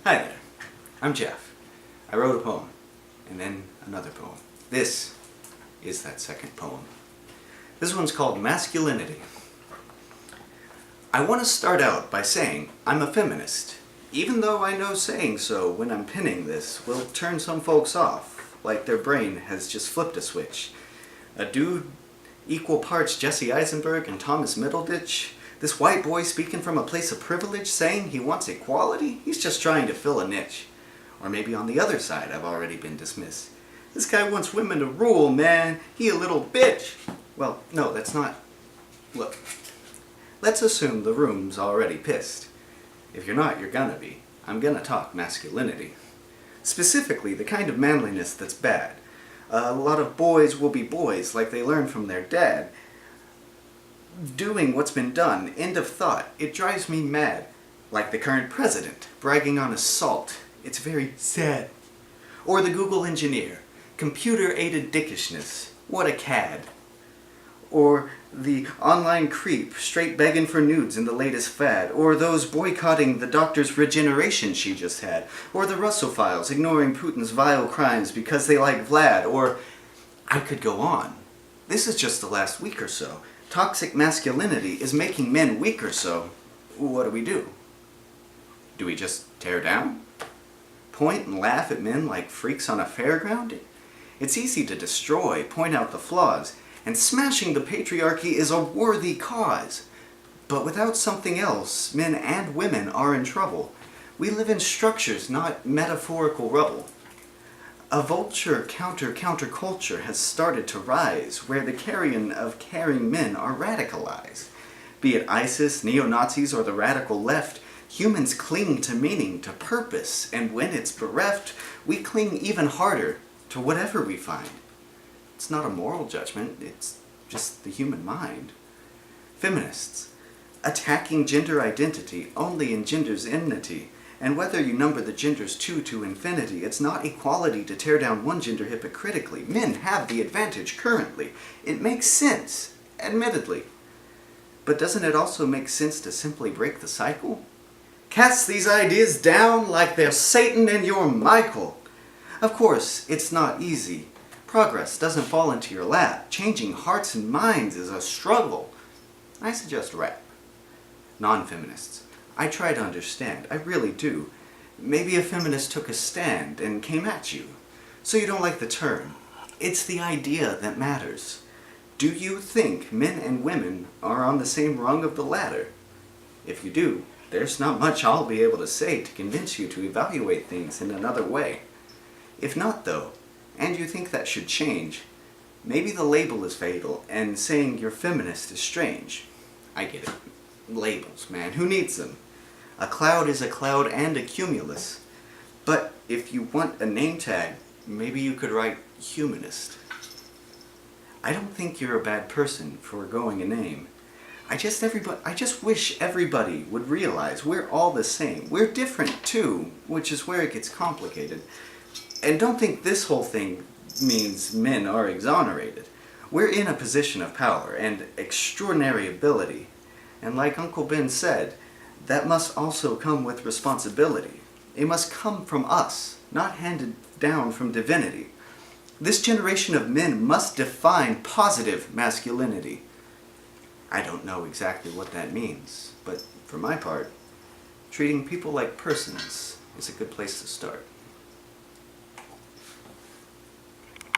Hi there, I'm Jeff. I wrote a poem, and then another poem. This is that second poem. This one's called Masculinity. I want to start out by saying I'm a feminist, even though I know saying so when I'm penning this will turn some folks off, like their brain has just flipped a switch. A dude equal parts Jesse Eisenberg and Thomas Middleditch. This white boy speaking from a place of privilege saying he wants equality? He's just trying to fill a niche. Or maybe on the other side I've already been dismissed. This guy wants women to rule, man. He a little bitch. Well, no, that's not... Look, let's assume the room's already pissed. If you're not, you're gonna be. I'm gonna talk masculinity. Specifically, the kind of manliness that's bad. A lot of boys will be boys like they learn from their dad. Doing what's been done, end of thought. It drives me mad. Like the current president, bragging on assault. It's very sad. Or the Google engineer, computer-aided dickishness. What a cad. Or the online creep, straight begging for nudes in the latest fad. Or those boycotting the doctor's regeneration she just had. Or the Russophiles, ignoring Putin's vile crimes because they like Vlad. Or I could go on. This is just the last week or so. Toxic masculinity is making men weaker, so what do? Do we just tear down? Point and laugh at men like freaks on a fairground? It's easy to destroy, point out the flaws, and smashing the patriarchy is a worthy cause. But without something else, men and women are in trouble. We live in structures, not metaphorical rubble. A vulture counterculture has started to rise, where the carrion of caring men are radicalized. Be it ISIS, neo-Nazis, or the radical left, humans cling to meaning, to purpose, and when it's bereft, we cling even harder to whatever we find. It's not a moral judgment, it's just the human mind. Feminists, attacking gender identity only engenders enmity. And whether you number the genders 2 to infinity, it's not equality to tear down one gender hypocritically. Men have the advantage currently. It makes sense, admittedly. But doesn't it also make sense to simply break the cycle? Cast these ideas down like they're Satan and you're Michael. Of course, it's not easy. Progress doesn't fall into your lap. Changing hearts and minds is a struggle. I suggest rap. Non-feminists. I try to understand, I really do. Maybe a feminist took a stand and came at you. So you don't like the term. It's the idea that matters. Do you think men and women are on the same rung of the ladder? If you do, there's not much I'll be able to say to convince you to evaluate things in another way. If not though, and you think that should change, maybe the label is fatal and saying you're feminist is strange. I get it. Labels, man. Who needs them? A cloud is a cloud and a cumulus. But if you want a name tag, maybe you could write humanist. I don't think you're a bad person for going a name. I just wish everybody would realize we're all the same. We're different too, which is where it gets complicated. And don't think this whole thing means men are exonerated. We're in a position of power and extraordinary ability. And like Uncle Ben said, that must also come with responsibility. It must come from us, not handed down from divinity. This generation of men must define positive masculinity. I don't know exactly what that means, but for my part, treating people like persons is a good place to start.